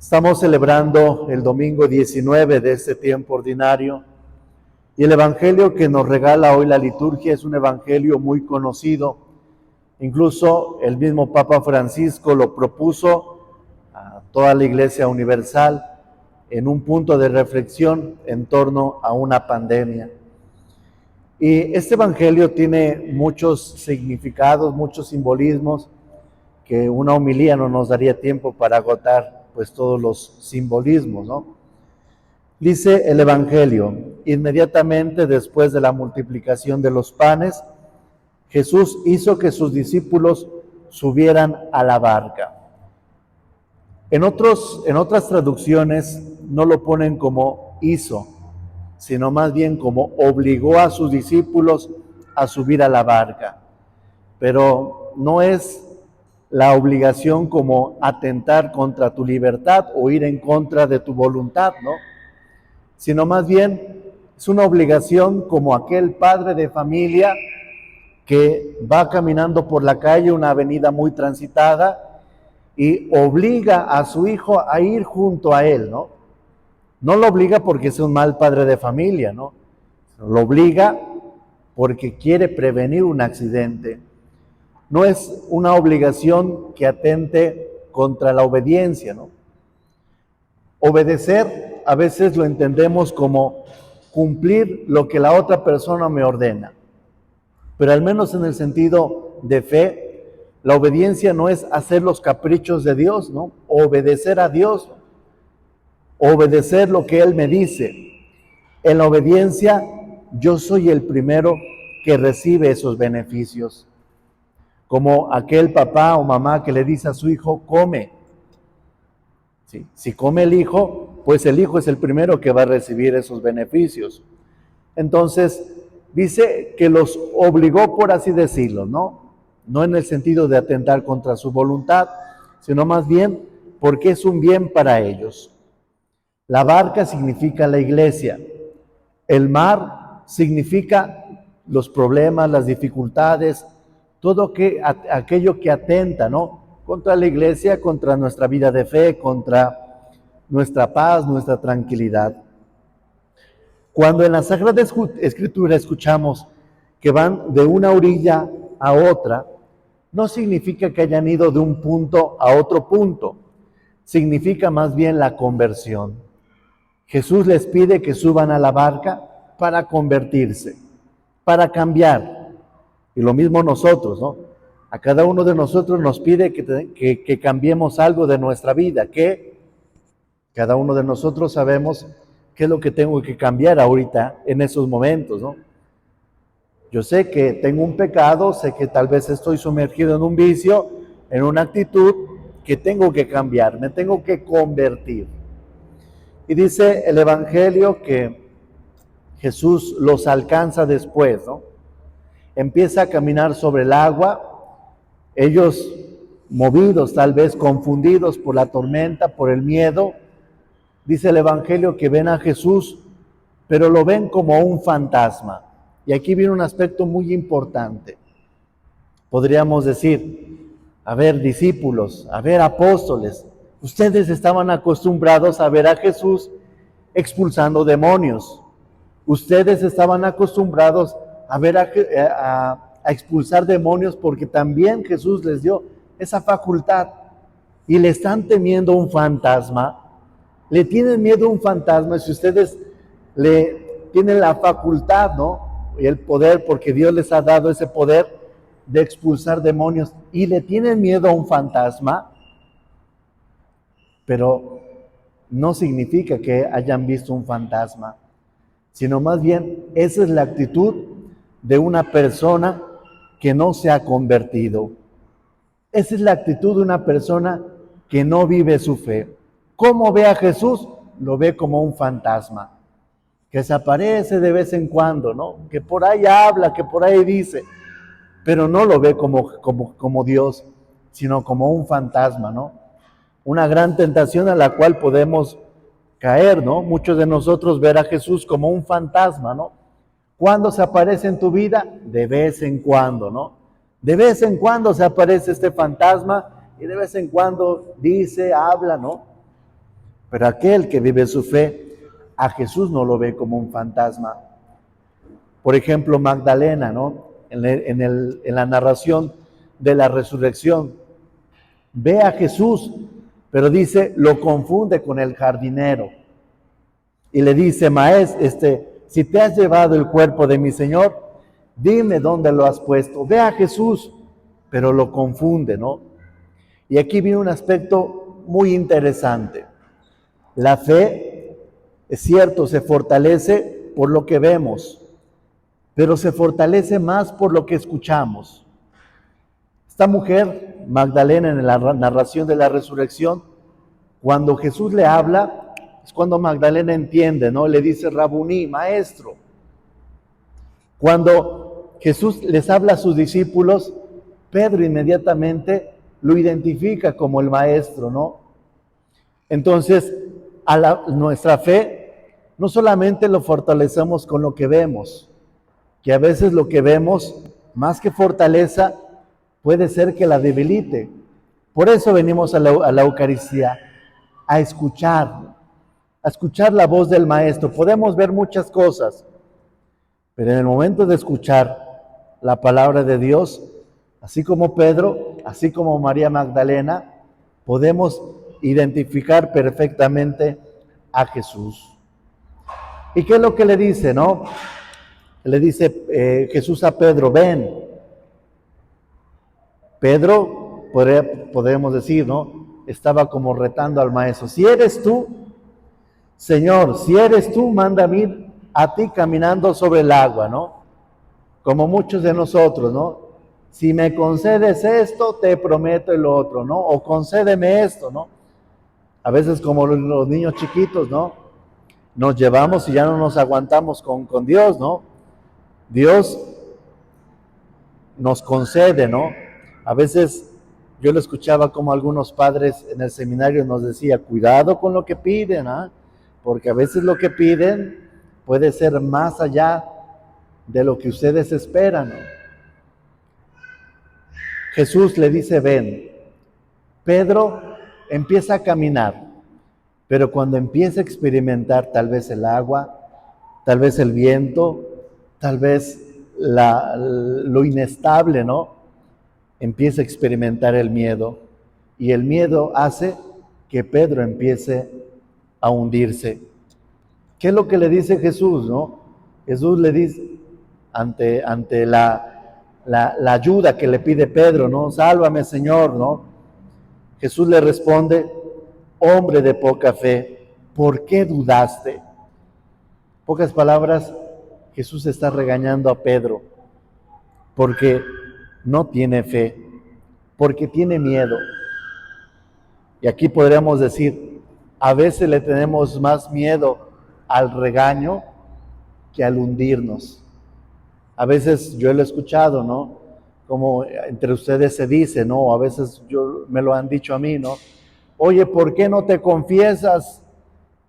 Estamos celebrando el domingo 19 de este tiempo ordinario y el evangelio que nos regala hoy la liturgia es un evangelio muy conocido. Incluso el mismo Papa Francisco lo propuso a toda la Iglesia universal en un punto de reflexión en torno a una pandemia. Y este evangelio tiene muchos significados, muchos simbolismos que una homilía no nos daría tiempo para agotar pues todos los simbolismos, ¿no? Dice el evangelio: inmediatamente después de la multiplicación de los panes, Jesús hizo que sus discípulos subieran a la barca. En otras traducciones no lo ponen como hizo, sino más bien como obligó a sus discípulos a subir a la barca. Pero no es la obligación como atentar contra tu libertad o ir en contra de tu voluntad, ¿no? Sino más bien es una obligación como aquel padre de familia que va caminando por la calle, una avenida muy transitada, y obliga a su hijo a ir junto a él, ¿no? No lo obliga porque es un mal padre de familia, ¿no? Lo obliga porque quiere prevenir un accidente. No es una obligación que atente contra la obediencia, ¿no? Obedecer a veces lo entendemos como cumplir lo que la otra persona me ordena. Pero al menos en el sentido de fe, la obediencia no es hacer los caprichos de Dios, ¿no? Obedecer a Dios, obedecer lo que Él me dice. En la obediencia, yo soy el primero que recibe esos beneficios. Como aquel papá o mamá que le dice a su hijo, come. Sí, si come el hijo, pues el hijo es el primero que va a recibir esos beneficios. Entonces, dice que los obligó, por así decirlo, ¿no? No en el sentido de atentar contra su voluntad, sino más bien porque es un bien para ellos. La barca significa la iglesia. El mar significa los problemas, las dificultades, todo aquello que atenta, ¿no? Contra la iglesia, contra nuestra vida de fe, contra nuestra paz, nuestra tranquilidad. Cuando en la Sagrada Escritura escuchamos que van de una orilla a otra, no significa que hayan ido de un punto a otro punto, significa más bien la conversión. Jesús les pide que suban a la barca para convertirse, para cambiar. Y lo mismo nosotros, ¿no? A cada uno de nosotros nos pide que cambiemos algo de nuestra vida, que cada uno de nosotros sabemos qué es lo que tengo que cambiar ahorita en esos momentos, ¿no? Yo sé que tengo un pecado, sé que tal vez estoy sumergido en un vicio, en una actitud que tengo que cambiar, me tengo que convertir. Y dice el Evangelio que Jesús los alcanza después, ¿no? Empieza a caminar sobre el agua, ellos movidos, tal vez confundidos por la tormenta, por el miedo. Dice el Evangelio que ven a Jesús, pero lo ven como un fantasma. Y aquí viene un aspecto muy importante. Podríamos decir, a ver, discípulos, a ver, apóstoles, ustedes estaban acostumbrados a ver a Jesús expulsando demonios. Ustedes estaban acostumbrados a ver a expulsar demonios porque también Jesús les dio esa facultad. Y le están temiendo un fantasma. Le tienen miedo a un fantasma si ustedes le tienen la facultad, ¿no? Y el poder, porque Dios les ha dado ese poder de expulsar demonios, y le tienen miedo a un fantasma, pero no significa que hayan visto un fantasma, sino más bien esa es la actitud de una persona que no se ha convertido. Esa es la actitud de una persona que no vive su fe. ¿Cómo ve a Jesús? Lo ve como un fantasma, que se aparece de vez en cuando, ¿no? Que por ahí habla, que por ahí dice, pero no lo ve como Dios, sino como un fantasma, ¿no? Una gran tentación a la cual podemos caer, ¿no? Muchos de nosotros ver a Jesús como un fantasma, ¿no? ¿Cuándo se aparece en tu vida? De vez en cuando, ¿no? De vez en cuando se aparece este fantasma y de vez en cuando dice, habla, ¿no? Pero aquel que vive su fe, a Jesús no lo ve como un fantasma. Por ejemplo, Magdalena, ¿no? En la narración de la resurrección, ve a Jesús, pero dice, lo confunde con el jardinero. Y le dice, maestro, si te has llevado el cuerpo de mi Señor, dime dónde lo has puesto. Ve a Jesús, pero lo confunde, ¿no? Y aquí viene un aspecto muy interesante. La fe, es cierto, se fortalece por lo que vemos, pero se fortalece más por lo que escuchamos. Esta mujer, Magdalena, en la narración de la resurrección, cuando Jesús le habla, es cuando Magdalena entiende, ¿no? Le dice, Rabuní, maestro. Cuando Jesús les habla a sus discípulos, Pedro inmediatamente lo identifica como el maestro, ¿no? Entonces, nuestra fe no solamente lo fortalecemos con lo que vemos, que a veces lo que vemos, más que fortaleza, puede ser que la debilite. Por eso venimos a la Eucaristía, a escuchar la voz del Maestro. Podemos ver muchas cosas, pero en el momento de escuchar la palabra de Dios, así como Pedro, así como María Magdalena, podemos identificar perfectamente a Jesús. ¿Y qué es lo que le dice, no? Le dice Jesús a Pedro, ven. Pedro, podríamos decir, ¿no? Estaba como retando al maestro. Si eres tú, Señor, si eres tú, mándame a ti caminando sobre el agua, ¿no? Como muchos de nosotros, ¿no? Si me concedes esto, te prometo el otro, ¿no? O concédeme esto, ¿no? A veces como los niños chiquitos, ¿no? Nos llevamos y ya no nos aguantamos con Dios, ¿no? Dios nos concede, ¿no? A veces yo lo escuchaba como algunos padres en el seminario nos decía, cuidado con lo que piden, ¿ah? Porque a veces lo que piden puede ser más allá de lo que ustedes esperan, ¿no? Jesús le dice, ven. Pedro empieza a caminar, pero cuando empieza a experimentar tal vez el agua, tal vez el viento, tal vez lo inestable, ¿no? Empieza a experimentar el miedo, y el miedo hace que Pedro empiece a hundirse. ¿Qué es lo que le dice Jesús, no? Jesús le dice, ante la ayuda que le pide Pedro, ¿no? Sálvame, Señor, ¿no? Jesús le responde, hombre de poca fe, ¿por qué dudaste? Pocas palabras, Jesús está regañando a Pedro porque no tiene fe, porque tiene miedo. Y aquí podríamos decir, a veces le tenemos más miedo al regaño que al hundirnos. A veces yo lo he escuchado, ¿no? Como entre ustedes se dice, ¿no? A veces me lo han dicho a mí, ¿no? Oye, ¿por qué no te confiesas?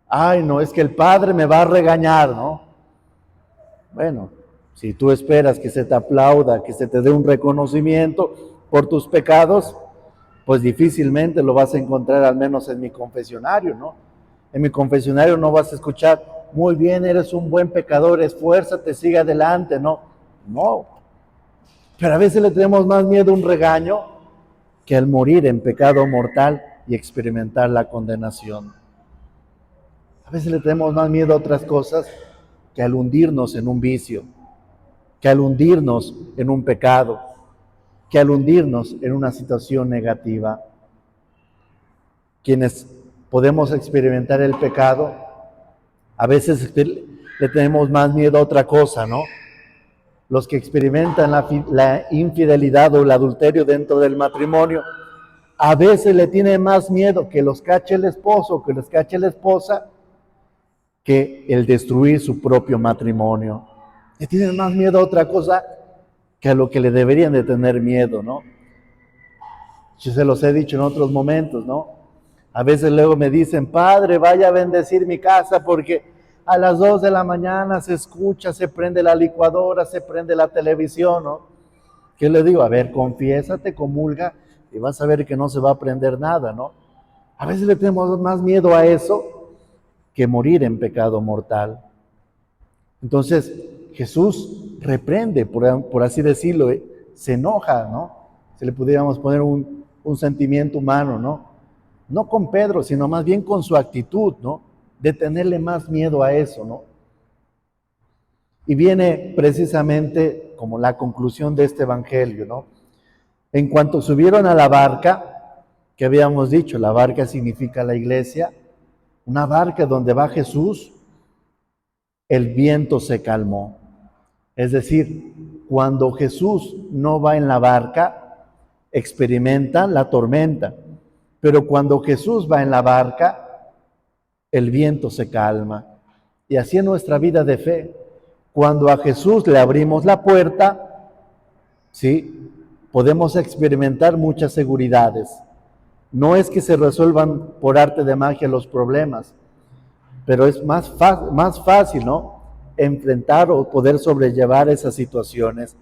Ay, no, es que el Padre me va a regañar, ¿no? Bueno, si tú esperas que se te aplauda, que se te dé un reconocimiento por tus pecados, pues difícilmente lo vas a encontrar, al menos en mi confesionario, ¿no? En mi confesionario no vas a escuchar, muy bien, eres un buen pecador, esfuérzate, sigue adelante, ¿no? No. Pero a veces le tenemos más miedo a un regaño que al morir en pecado mortal y experimentar la condenación. A veces le tenemos más miedo a otras cosas que al hundirnos en un vicio, que al hundirnos en un pecado, que al hundirnos en una situación negativa. Quienes podemos experimentar el pecado, a veces le tenemos más miedo a otra cosa, ¿no? Los que experimentan la infidelidad o el adulterio dentro del matrimonio, a veces le tienen más miedo que los cache el esposo, que los cache la esposa, que el destruir su propio matrimonio. Le tienen más miedo a otra cosa que a lo que le deberían de tener miedo, ¿no? Yo se los he dicho en otros momentos, ¿no? A veces luego me dicen, Padre, vaya a bendecir mi casa porque a las 2 de la mañana se escucha, se prende la licuadora, se prende la televisión, ¿no? ¿Qué le digo? A ver, confiésate, comulga y vas a ver que no se va a prender nada, ¿no? A veces le tenemos más miedo a eso que morir en pecado mortal. Entonces, Jesús reprende, por así decirlo, se enoja, ¿no? Si le pudiéramos poner un sentimiento humano, ¿no? No con Pedro, sino más bien con su actitud, ¿no? De tenerle más miedo a eso, ¿no? Y viene precisamente como la conclusión de este evangelio, ¿no? En cuanto subieron a la barca, que habíamos dicho, la barca significa la iglesia, una barca donde va Jesús, el viento se calmó. Es decir, cuando Jesús no va en la barca, experimenta la tormenta. Pero cuando Jesús va en la barca, el viento se calma. Y así es nuestra vida de fe. Cuando a Jesús le abrimos la puerta, ¿sí? Podemos experimentar muchas seguridades. No es que se resuelvan por arte de magia los problemas, pero es más fácil, ¿no? Enfrentar o poder sobrellevar esas situaciones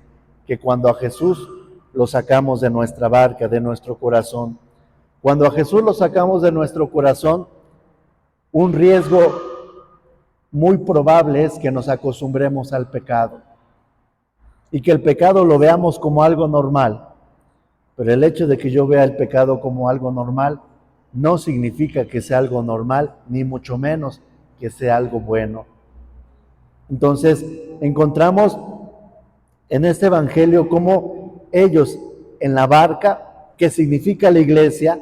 que cuando a Jesús lo sacamos de nuestra barca, de nuestro corazón. Cuando a Jesús lo sacamos de nuestro corazón, un riesgo muy probable es que nos acostumbremos al pecado y que el pecado lo veamos como algo normal. Pero el hecho de que yo vea el pecado como algo normal no significa que sea algo normal, ni mucho menos que sea algo bueno. Entonces, encontramos en este evangelio cómo ellos en la barca, que significa la iglesia,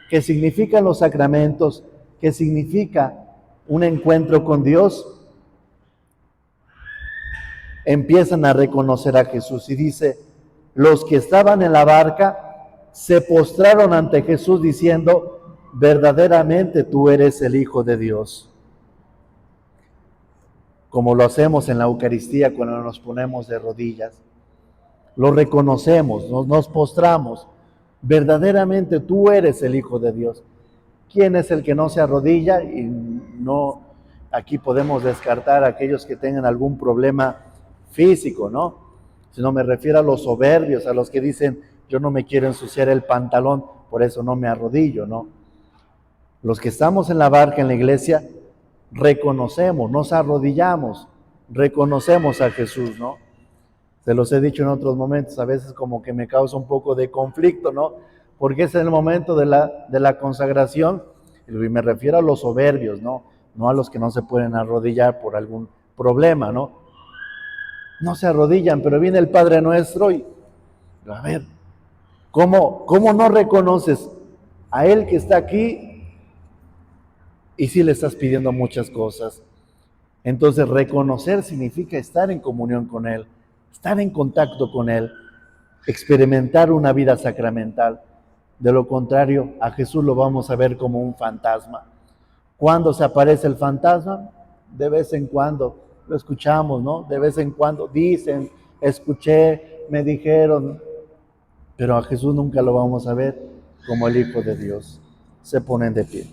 que significan los sacramentos, que significa un encuentro con Dios, empiezan a reconocer a Jesús. Y dice, los que estaban en la barca se postraron ante Jesús diciendo, verdaderamente tú eres el Hijo de Dios. Como lo hacemos en la Eucaristía cuando nos ponemos de rodillas. Lo reconocemos, nos postramos. Verdaderamente tú eres el Hijo de Dios. ¿Quién es el que no se arrodilla? Y no, aquí podemos descartar a aquellos que tengan algún problema físico, ¿no? Si no me refiero a los soberbios, a los que dicen, yo no me quiero ensuciar el pantalón, por eso no me arrodillo, ¿no? Los que estamos en la barca, en la iglesia, reconocemos, nos arrodillamos, reconocemos a Jesús, ¿no? Se los he dicho en otros momentos, a veces como que me causa un poco de conflicto, ¿no? Porque es en el momento de la consagración, y me refiero a los soberbios, ¿no? No a los que no se pueden arrodillar por algún problema, ¿no? No se arrodillan, pero viene el Padre Nuestro y, a ver, ¿cómo no reconoces a Él que está aquí y sí le estás pidiendo muchas cosas? Entonces, reconocer significa estar en comunión con Él, estar en contacto con Él, experimentar una vida sacramental. De lo contrario, a Jesús lo vamos a ver como un fantasma. ¿Cuándo se aparece el fantasma? De vez en cuando, lo escuchamos, ¿no? De vez en cuando dicen, escuché, me dijeron, pero a Jesús nunca lo vamos a ver como el Hijo de Dios. Se ponen de pie.